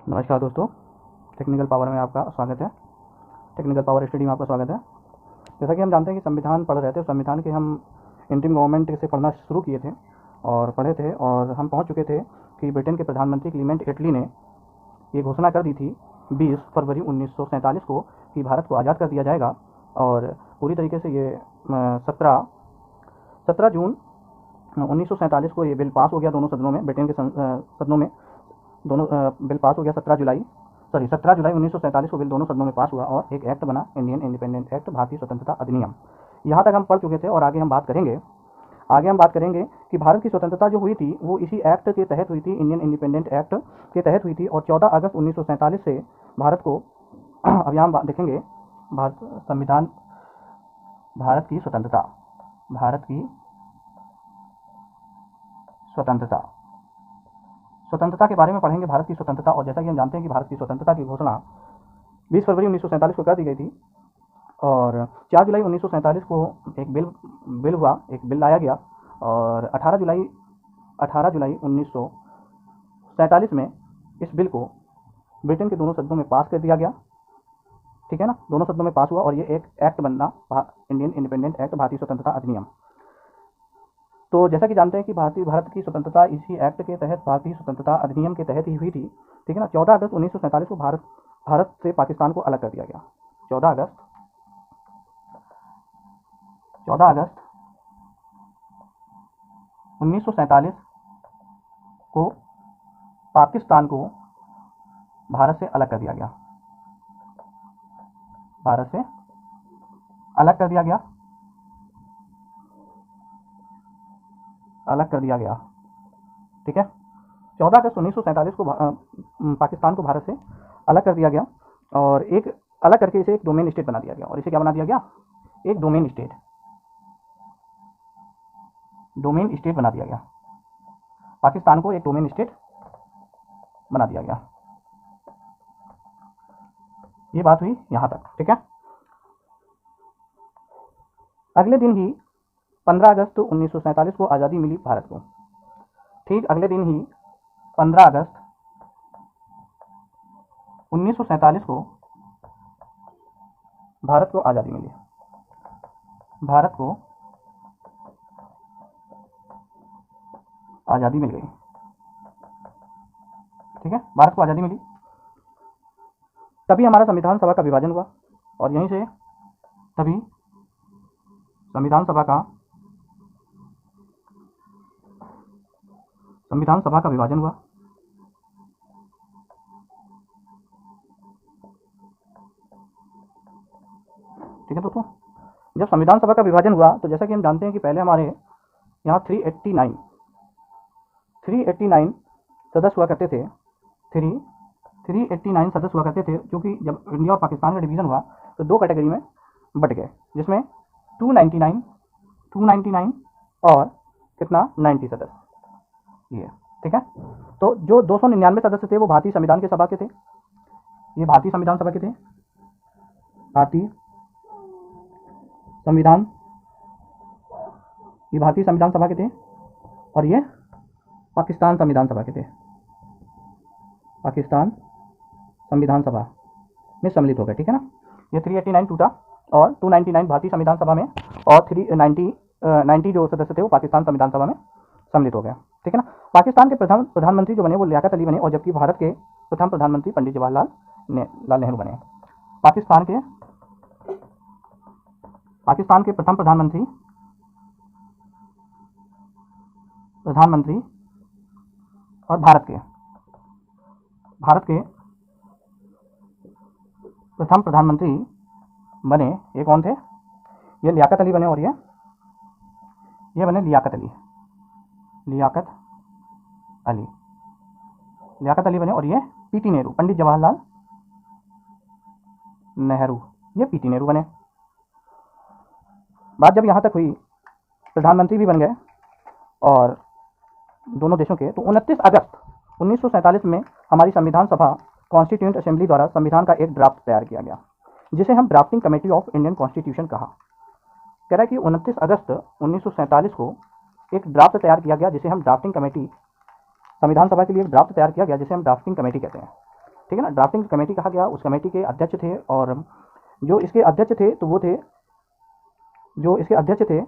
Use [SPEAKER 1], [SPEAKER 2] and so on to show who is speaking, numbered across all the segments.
[SPEAKER 1] नमस्कार दोस्तों, technical power में आपका स्वागत है। टेक्निकल पावर स्टडी में आपका स्वागत है। जैसा कि हम जानते हैं कि संविधान पढ़ रहे थे, संविधान के हम इंटरिम गवर्नमेंट से पढ़ना शुरू किए थे और पढ़े थे, और हम पहुंच चुके थे कि ब्रिटेन के प्रधानमंत्री क्लीमेंट एटली ने ये घोषणा कर दी थी 20 फरवरी 1947 को कि भारत को आज़ाद कर दिया जाएगा। और पूरी तरीके से ये 17 जून 1947 को ये बिल पास हो गया दोनों सदनों में, ब्रिटेन के सदनों में दोनों बिल पास हो गया। 17 जुलाई 1947 को बिल दोनों सदनों में पास हुआ और एक एक्ट बना, इंडियन इंडिपेंडेंट एक्ट, भारतीय स्वतंत्रता अधिनियम। यहाँ तक हम पढ़ चुके थे और आगे हम बात करेंगे कि भारत की स्वतंत्रता जो हुई थी वो इसी एक्ट के तहत हुई थी, इंडियन इंडिपेंडेंट एक्ट के तहत हुई थी। और 14 अगस्त 1947 से भारत को अभी हम देखेंगे संविधान, भारत की स्वतंत्रता के बारे में पढ़ेंगे, भारत की स्वतंत्रता। और जैसा कि हम जानते हैं कि भारत की स्वतंत्रता की घोषणा 20 फरवरी 1947 को कर दी गई थी और 4 जुलाई 1947 को एक बिल लाया गया और 18 जुलाई 1947 में इस बिल को ब्रिटेन के दोनों सदनों में पास कर दिया गया। ठीक है ना, दोनों सदनों में पास हुआ और ये एक एक्ट बनना, इंडियन इंडिपेंडेंट एक्ट, भारतीय स्वतंत्रता अधिनियम। तो जैसा कि जानते हैं कि भारत की स्वतंत्रता इसी एक्ट के तहत, भारतीय स्वतंत्रता अधिनियम के तहत ही हुई थी। ठीक है ना। 14 अगस्त 1947 को भारत से पाकिस्तान को अलग कर दिया गया। 14 अगस्त 1947 को पाकिस्तान को भारत से अलग कर दिया गया। ठीक है, 14 अगस्त 1947 को पाकिस्तान को भारत से अलग कर दिया गया और एक अलग करके इसे एक डोमेन स्टेट बना दिया गया। और इसे क्या बना दिया गया? एक डोमेन स्टेट बना दिया गया। पाकिस्तान को एक डोमेन स्टेट बना दिया गया। ये बात हुई यहां तक। ठीक है, अगले दिन ही 15 अगस्त 1947 को आज़ादी मिली भारत को। ठीक अगले दिन ही 15 अगस्त 1947 को भारत को आज़ादी मिली। भारत को आज़ादी मिल गई। ठीक है, भारत को आज़ादी मिली, तभी हमारा संविधान सभा का विभाजन हुआ और यहीं से तभी संविधान सभा का विभाजन हुआ। ठीक है दोस्तों, जब संविधान सभा का विभाजन हुआ तो जैसा कि हम जानते हैं कि पहले हमारे यहाँ 389 सदस्य हुआ करते थे। 389 सदस्य हुआ करते थे, क्योंकि जब इंडिया और पाकिस्तान का डिवीज़न हुआ तो दो कैटेगरी में बट गए, जिसमें 299 और कितना 90 सदस्य ये। ठीक है, तो जो 299 सदस्य थे वो भारतीय संविधान के सभा के थे। ये भारतीय संविधान सभा के थे, भारतीय संविधान सभा के थे। और ये पाकिस्तान संविधान सभा के थे, पाकिस्तान संविधान सभा में सम्मिलित हो गए। ठीक है ना, ये 389 टूटा और 299 भारतीय संविधान सभा में और 390 जो सदस्य थे वो पाकिस्तान संविधान सभा में सम्मिलित हो गया। ठीक है ना, पाकिस्तान के प्रधानमंत्री जो बने वो लियाकत अली बने और जबकि भारत के प्रथम प्रधानमंत्री पंडित जवाहरलाल नेहरू बने। पाकिस्तान के प्रथम प्रधानमंत्री और भारत के प्रथम प्रधानमंत्री बने, ये कौन थे? ये लियाकत अली बने और ये बने लियाकत अली बने और ये पीटी नेहरू, पंडित जवाहरलाल नेहरू, ये पीटी नेहरू बने। बात जब यहाँ तक हुई, प्रधानमंत्री भी बन गए और दोनों देशों के, तो 29 अगस्त 1947 में हमारी संविधान सभा कॉन्स्टिट्यूएंट असेंबली द्वारा संविधान का एक ड्राफ्ट तैयार किया गया, जिसे हम drafting committee of Indian constitution कहा। कह रहा है कि 29 अगस्त 1947 को एक ड्राफ्ट तैयार किया गया जिसे हम ड्राफ्टिंग कमेटी संविधान सभा के लिए एक ड्राफ्ट तैयार किया गया जिसे हम ड्राफ्टिंग कमेटी कहते हैं, ठीक है ना। ड्राफ्टिंग कमेटी कहा गया, उस कमेटी के अध्यक्ष थे, और जो इसके अध्यक्ष थे तो वो थे, जो इसके अध्यक्ष थे,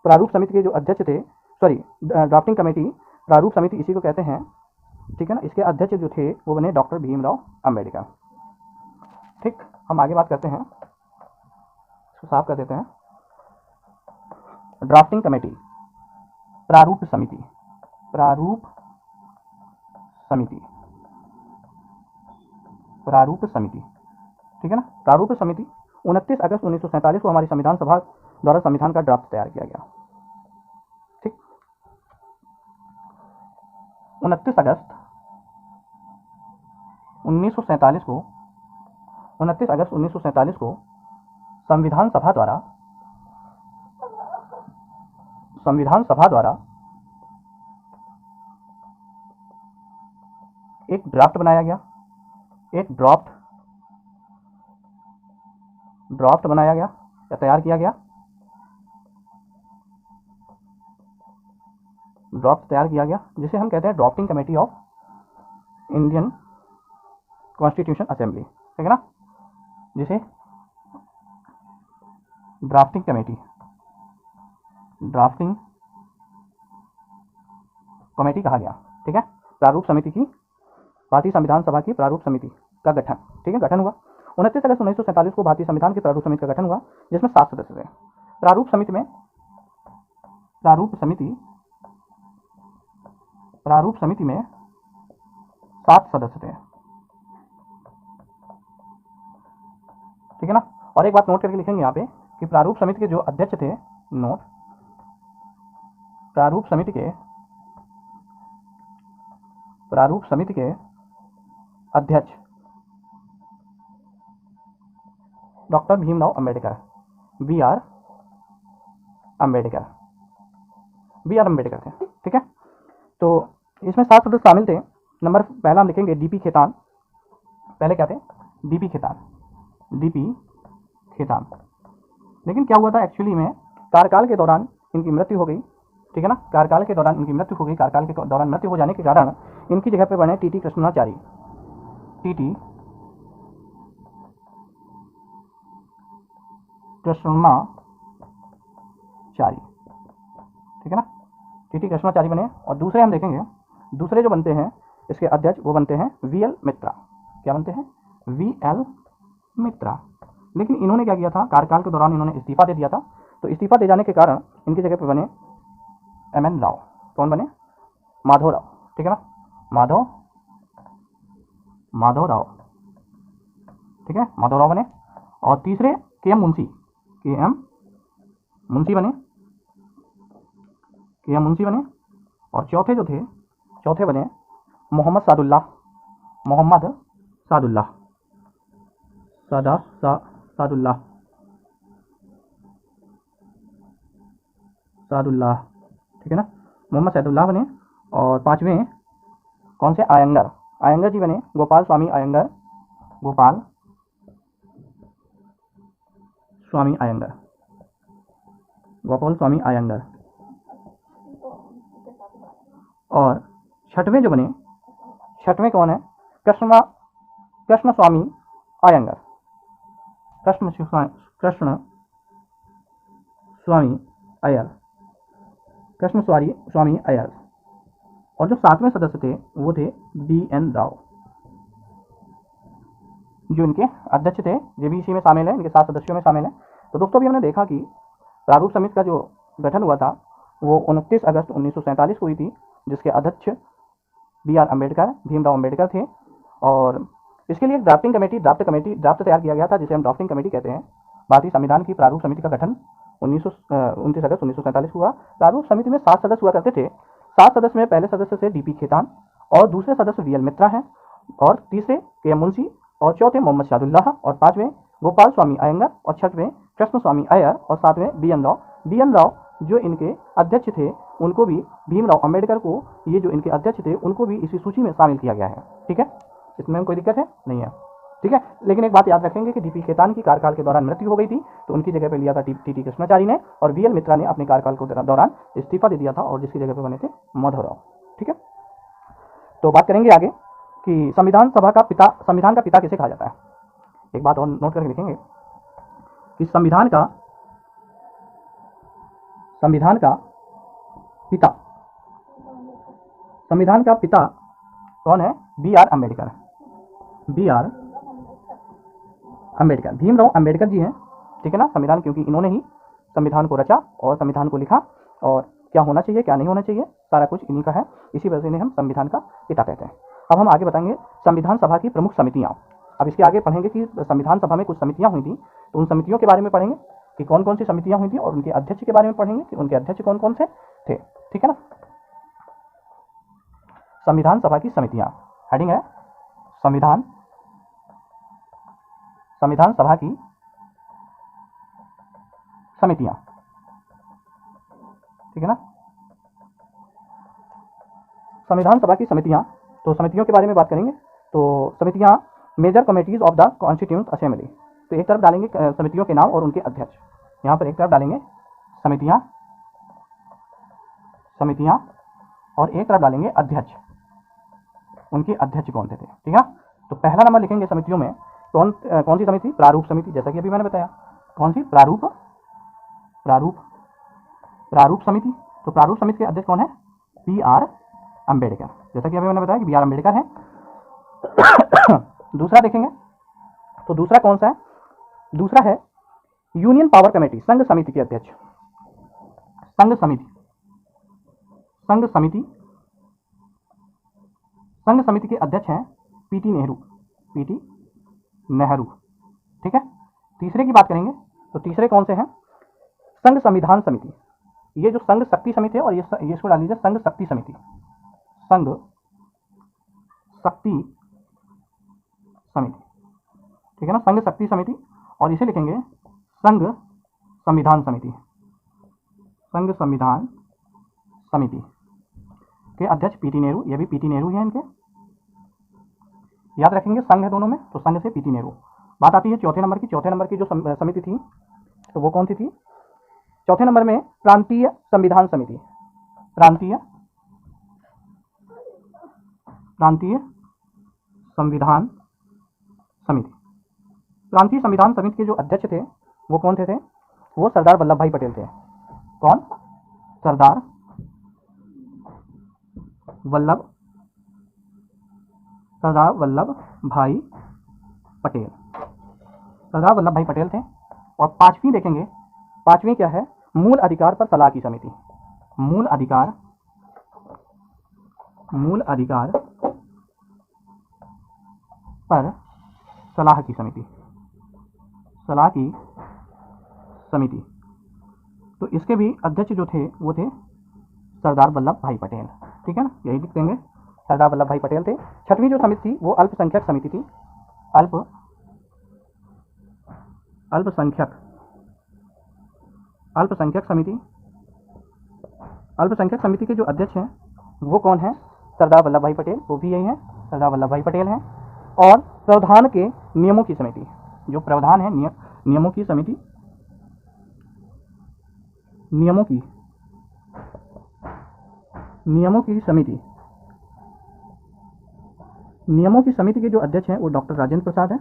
[SPEAKER 1] प्रारूप समिति के जो अध्यक्ष थे, सॉरी ड्राफ्टिंग कमेटी, प्रारूप समिति इसी को कहते हैं, ठीक है ना। इसके अध्यक्ष जो थे वो बने डॉक्टर भीमराव अंबेडकर। ठीक, हम आगे बात करते हैं, इसको साफ कर देते हैं। ड्राफ्टिंग कमेटी, प्रारूप समिति, प्रारूप समिति, प्रारूप समिति, ठीक है ना। प्रारूप समिति 29 अगस्त 1947 को हमारी संविधान सभा द्वारा संविधान का ड्राफ्ट तैयार किया गया। ठीक, 29 अगस्त 1947 को, 29 अगस्त 1947 को संविधान सभा द्वारा एक ड्राफ्ट बनाया गया, एक ड्राफ्ट बनाया गया या तैयार किया गया, ड्राफ्ट तैयार किया गया जिसे हम कहते हैं drafting committee of Indian constitution assembly, ठीक है ना, जिसे ड्राफ्टिंग कमेटी कहा गया, ठीक है। प्रारूप समिति की, भारतीय संविधान सभा की प्रारूप समिति का गठन, ठीक है, गठन हुआ 29 अगस्त 1947 को भारतीय संविधान की प्रारूप समिति का गठन हुआ, जिसमें 7 सदस्य थे। प्रारूप समिति में 7 सदस्य थे, ठीक है ना। और एक बात नोट करके लिखेंगे यहाँ पे कि प्रारूप समिति के जो अध्यक्ष थे, नोट, प्रारूप समिति के अध्यक्ष doctor Bhimrao Ambedkar, B R Ambedkar थे, ठीक है। तो इसमें 7 सदस्य शामिल थे। नंबर पहला हम लिखेंगे डीपी खेतान। पहले क्या थे? डीपी खेतान। लेकिन क्या हुआ था एक्चुअली में, कार्यकाल के दौरान इनकी मृत्यु हो गई, ठीक है ना। कार्यकाल के दौरान इनकी मृत्यु हो गई। कार्यकाल के दौरान मृत्यु हो जाने के कारण इनकी जगह पे बने टीटी कृष्णाचारी, ठीक है ना। टीटी कृष्णाचारी बने। और दूसरे हम देखेंगे, दूसरे जो बनते हैं इसके अध्यक्ष, वो बनते हैं वीएल मित्रा। क्या बनते हैं? वीएल मित्रा। लेकिन इन्होंने क्या किया था, कार्यकाल के दौरान इन्होंने इस्तीफा दे दिया था। तो इस्तीफा दे जाने के कारण इनकी जगह पे बने एमएन राव। कौन बने? माधव राव, ठीक है ना, माधव राव, ठीक है, माधव राव बने। और तीसरे के एम मुंशी बने। और चौथे जो थे, चौथे बने मोहम्मद सादुल्लाह, ठीक है ना, मोहम्मद सैदुल्लाह बने। और पांचवें कौन से? आयंगर जी बने, गोपाल स्वामी आयंगर, और छठवें जो बने, छठवें कौन है? कृष्ण स्वामी अयंगर, कृष्ण स्वामी अय्यर। और जो सातवें सदस्य थे वो थे BN राव, जो इनके अध्यक्ष थे। ये भी इसी में शामिल है, इनके 7 सदस्यों में शामिल है। तो दोस्तों अभी हमने देखा कि प्रारूप समिति का जो गठन हुआ था वो 29 अगस्त 1947 को हुई थी, जिसके अध्यक्ष भीमराव अम्बेडकर थे। और इसके लिए एक ड्राफ्ट तैयार किया गया था, जिसे हम ड्राफ्टिंग कमेटी कहते हैं। भारतीय संविधान की प्रारूप समिति का गठन 29 अगस्त 1947 हुआ। प्रारूप समिति में 7 सदस्य हुआ करते थे। 7 सदस्य में पहले सदस्य थे डीपी खेतान, और दूसरे सदस्य वीएल मित्रा हैं, और तीसरे के एम मुंशी, और चौथे मोहम्मद सादुल्लाह, और पांचवें गोपाल स्वामी अयंगर, और छठवें कृष्ण स्वामी अय्यर, और सातवें BN राव जो इनके अध्यक्ष थे, उनको भी भीमराव अंबेडकर को, ये जो इनके अध्यक्ष थे, उनको भी इसी सूची में शामिल किया गया है। ठीक है, इसमें कोई दिक्कत है? नहीं है। ठीक है, लेकिन एक बात याद रखेंगे कि डीपी खेतान की कार्यकाल के दौरान मृत्यु हो गई थी, तो उनकी जगह पे लिया था टीटी कृष्णाचारी ने, और वीएल मित्रा ने अपने कार्यकाल के दौरान इस्तीफा दे दिया था, और जिसकी जगह पे बने थे माधव राव। ठीक है, तो बात करेंगे आगे कि संविधान का पिता किसे कहा जाता है। एक बात और नोट करके लिखेंगे कि संविधान का पिता कौन है? B R Ambedkar. भीमराव अम्बेडकर जी हैं, ठीक है ना। संविधान, क्योंकि इन्होंने ही संविधान को रचा और संविधान को लिखा, और क्या होना चाहिए क्या नहीं होना चाहिए सारा कुछ इन्हीं का है। इसी वजह से इन्हें हम संविधान का पिता कहते हैं। अब हम आगे बताएंगे संविधान सभा की प्रमुख समितियां। अब इसके आगे पढ़ेंगे कि संविधान सभा में कुछ समितियां हुई थी, तो उन समितियों के बारे में पढ़ेंगे कि कौन कौन सी समितियां हुई थी, और उनके अध्यक्ष के बारे में पढ़ेंगे कि उनके अध्यक्ष कौन कौन से थे, ठीक है ना। संविधान सभा की समितियां, हेडिंग है संविधान सभा की समितियां, ठीक है ना। संविधान सभा की समितियां, तो समितियों के बारे में बात करेंगे। तो समितियां major committees of the constituent assembly. तो एक तरफ डालेंगे समितियों के नाम और उनके अध्यक्ष, यहाँ पर एक तरफ डालेंगे समितियां और एक तरफ डालेंगे अध्यक्ष, उनके अध्यक्ष कौन थे, ठीक है। तो पहला नंबर लिखेंगे समितियों में कौन सी समिति? प्रारूप समिति, जैसा कि अभी मैंने बताया। कौन सी? प्रारूप समिति। तो प्रारूप समिति के अध्यक्ष कौन है? बी आर अम्बेडकर, जैसा कि अभी मैंने बताया कि बी आर अम्बेडकर है। दूसरा देखेंगे, तो दूसरा कौन सा है? दूसरा है यूनियन पावर कमेटी, संघ समिति के अध्यक्ष। संघ समिति के अध्यक्ष हैं पीटी नेहरू, ठीक है। तीसरे की बात करेंगे, तो तीसरे कौन से हैं? संघ संविधान समिति। ये जो संघ शक्ति समिति है, और ये इसको डाल लीजिए संघ शक्ति समिति, ठीक है ना, संघ शक्ति समिति। और इसे लिखेंगे संघ संविधान समिति के अध्यक्ष पीटी नेहरू। ये भी पीटी नेहरू हैं इनके, याद रखेंगे, संघ है दोनों में, तो संघ से पीटी नेहरू। बात आती है चौथे नंबर की जो समिति थी, तो वो कौन सी थी? चौथे नंबर में प्रांतीय संविधान समिति। प्रांतीय संविधान समिति के जो अध्यक्ष थे वो कौन थे? वो सरदार वल्लभ भाई पटेल थे। कौन? सरदार वल्लभ भाई पटेल थे। और पांचवी देखेंगे, पांचवी क्या है? मूल अधिकार पर सलाह की समिति। मूल अधिकार पर सलाह की समिति। तो इसके भी अध्यक्ष जो थे वो थे सरदार वल्लभ भाई पटेल, ठीक है ना, यही लिख देंगे, सरदार वल्लभ भाई पटेल थे। छठवीं जो समिति थी वो अल्पसंख्यक समिति थी। अल्पसंख्यक समिति के जो अध्यक्ष हैं वो कौन है? सरदार वल्लभ भाई पटेल, वो भी यही हैं, सरदार वल्लभ भाई पटेल हैं। और प्रावधान के नियमों की समिति, जो प्रावधान है नियमों की समिति, नियमों की समिति के जो अध्यक्ष हैं वो डॉक्टर राजेंद्र प्रसाद हैं।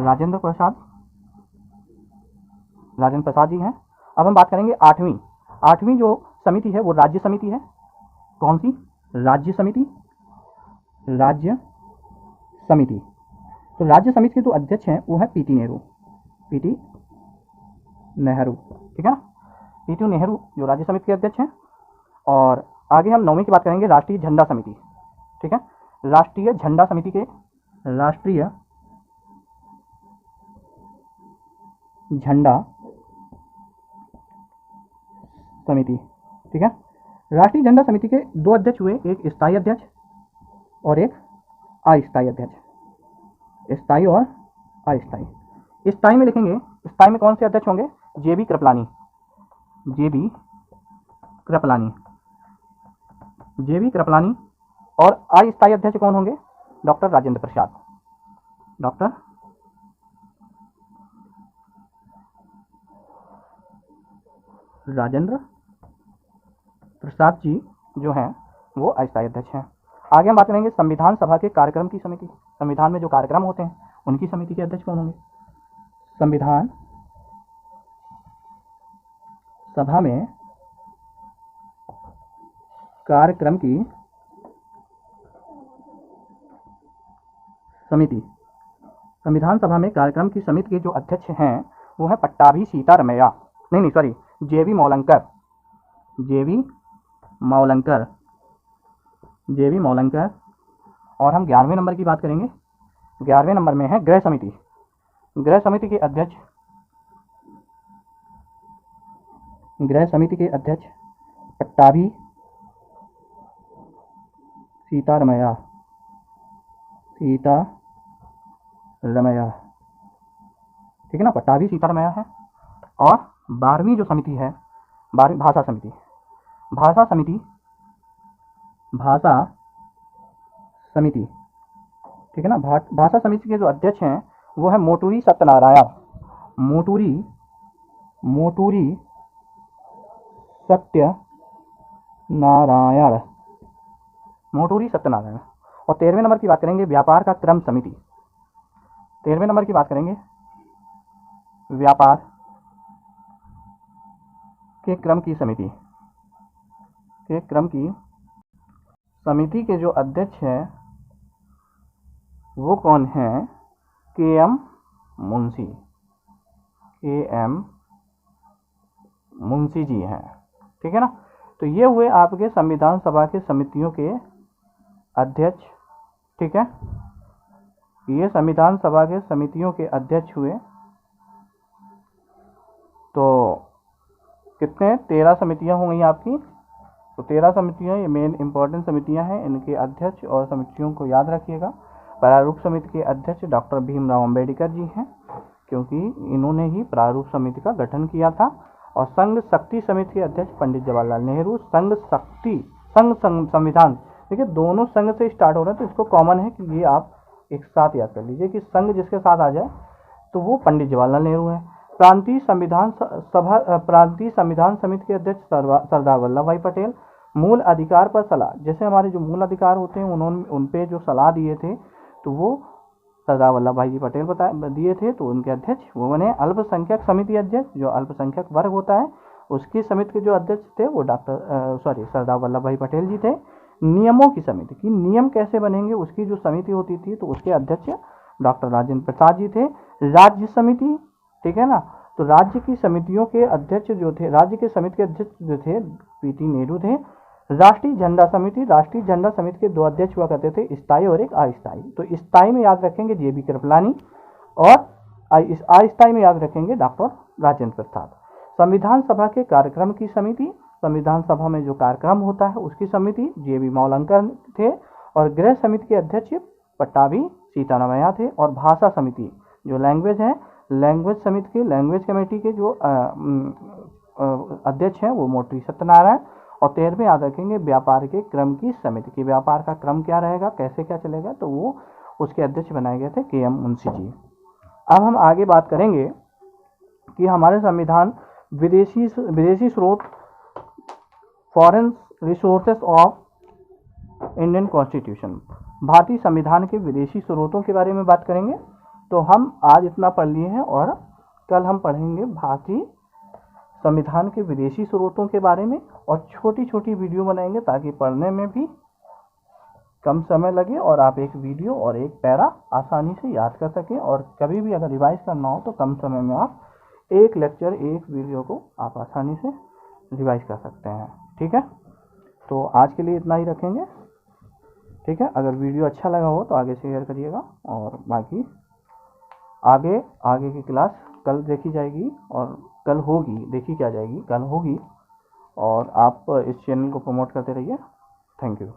[SPEAKER 1] राजेंद्र प्रसाद जी हैं। अब हम बात करेंगे आठवीं जो समिति है वो राज्य समिति है। कौन सी? राज्य समिति। तो राज्य समिति के जो अध्यक्ष हैं वो है पीटी नेहरू, ठीक है ना, पीटी नेहरू जो राज्य समिति के अध्यक्ष हैं। और आगे हम 9वीं की बात करेंगे, राष्ट्रीय झंडा समिति, ठीक है। राष्ट्रीय झंडा समिति के राष्ट्रीय झंडा समिति, ठीक है। राष्ट्रीय झंडा समिति के दो अध्यक्ष हुए, एक स्थायी अध्यक्ष और एक अस्थायी अध्यक्ष। स्थायी और अस्थायी। स्थायी में लिखेंगे, स्थायी में कौन से अध्यक्ष होंगे? जेबी कृपलानी। और अस्थायी अध्यक्ष कौन होंगे? डॉक्टर राजेंद्र प्रसाद। प्रसाद जी जो हैं वो अस्थायी अध्यक्ष हैं। आगे हम बात करेंगे संविधान सभा के कार्यक्रम की समिति। संविधान में जो कार्यक्रम होते हैं उनकी समिति के अध्यक्ष कौन होंगे? संविधान सभा में कार्यक्रम की समिति, संविधान सभा में कार्यक्रम की समिति के जो अध्यक्ष हैं वो है पट्टाभी सीतारमैया, जेवी मौलंकर। और हम 11वें नंबर की बात करेंगे। 11वें नंबर में है गृह समिति। गृह समिति के अध्यक्ष पट्टाभी सीतारमैया, ठीक है ना, पट्टाभी सीतारमैया है। और 12वीं जो समिति है, 12वीं भाषा समिति, ठीक है ना। भाषा समिति के जो अध्यक्ष हैं वो है मोटूरी सत्यनारायण, मोटूरी सत्यनारायण। और 13वें नंबर की बात करेंगे व्यापार का क्रम समिति। 13वें नंबर की बात करेंगे व्यापार के क्रम की समिति के जो अध्यक्ष हैं वो कौन हैं? के.एम. मुंशी जी हैं, ठीक है ना। तो ये हुए आपके संविधान सभा के समितियों के अध्यक्ष, ठीक है। ये संविधान सभा के समितियों के अध्यक्ष हुए। तो कितने? 13 समितियां हो गई आपकी। तो 13 समितियां, ये मेन इंपॉर्टेंट समितियां हैं। इनके अध्यक्ष और समितियों को याद रखिएगा। प्रारूप समिति के अध्यक्ष डॉक्टर भीमराव अंबेडकर जी हैं, क्योंकि इन्होंने ही प्रारूप समिति का गठन किया था। और संघ शक्ति समिति के अध्यक्ष पंडित जवाहरलाल नेहरू। संघ संविधान, देखिए दोनों संघ से स्टार्ट हो रहा है, तो इसको कॉमन है कि ये आप एक साथ याद कर लीजिए कि संघ जिसके साथ आ जाए तो वो पंडित जवाहरलाल नेहरू है। प्रांतीय संविधान समिति के अध्यक्ष सरदार वल्लभ भाई पटेल। मूल अधिकार पर सलाह, जैसे हमारे जो मूल अधिकार होते हैं उन्होंने उन पे जो सलाह दिए थे तो वो सरदार वल्लभ भाई जी पटेल दिए थे, तो उनके अध्यक्ष वो बने। अल्पसंख्यक समिति अध्यक्ष, जो अल्पसंख्यक वर्ग होता है उसकी समिति के जो अध्यक्ष थे वो सरदार वल्लभ भाई पटेल जी थे। नियमों की समिति की नियम कैसे बनेंगे उसकी जो समिति होती थी तो उसके अध्यक्ष डॉक्टर राजेंद्र प्रसाद जी थे। राज्य समिति, ठीक है ना, तो राज्य की समितियों के अध्यक्ष जो थे, राज्य के समिति के अध्यक्ष जो थे पीटी नेहरू थे। राष्ट्रीय झंडा समिति के 2 अध्यक्ष हुआ करते थे, स्थायी और एक अस्थायी। तो स्थायी में याद रखेंगे जेबी कृपलानी और अस्थायी में याद रखेंगे डॉक्टर राजेंद्र प्रसाद। संविधान सभा के कार्यक्रम की समिति, संविधान सभा में जो कार्यक्रम होता है उसकी समिति जेबी मौलंकर थे। और गृह समिति के अध्यक्ष पट्टाभी सीतारमैया थे। और भाषा समिति जो लैंग्वेज है, लैंग्वेज समिति के, लैंग्वेज कमेटी के जो अध्यक्ष हैं वो मोटूरी सत्यनारायण। और 13वें याद रखेंगे व्यापार के क्रम की समिति की, व्यापार का क्रम क्या रहेगा, कैसे क्या चलेगा, तो वो उसके अध्यक्ष बनाए गए थे के.एम. मुंशी जी। अब हम आगे बात करेंगे कि हमारे संविधान विदेशी स्रोत, foreign resources of Indian constitution, भारतीय संविधान के विदेशी स्रोतों के बारे में बात करेंगे। तो हम आज इतना पढ़ लिए हैं और कल हम पढ़ेंगे भारतीय संविधान के विदेशी स्रोतों के बारे में, और छोटी छोटी वीडियो बनाएंगे ताकि पढ़ने में भी कम समय लगे और आप एक वीडियो और एक पैरा आसानी से याद कर सकें। और कभी भी अगर रिवाइज करना हो तो कम समय में आप एक लेक्चर, एक वीडियो को आप आसानी से रिवाइज कर सकते हैं, ठीक है। तो आज के लिए इतना ही रखेंगे, ठीक है। अगर वीडियो अच्छा लगा हो तो आगे शेयर करिएगा, और बाकी आगे की क्लास कल देखी जाएगी, और कल होगी, और आप इस चैनल को प्रमोट करते रहिए। Thank you.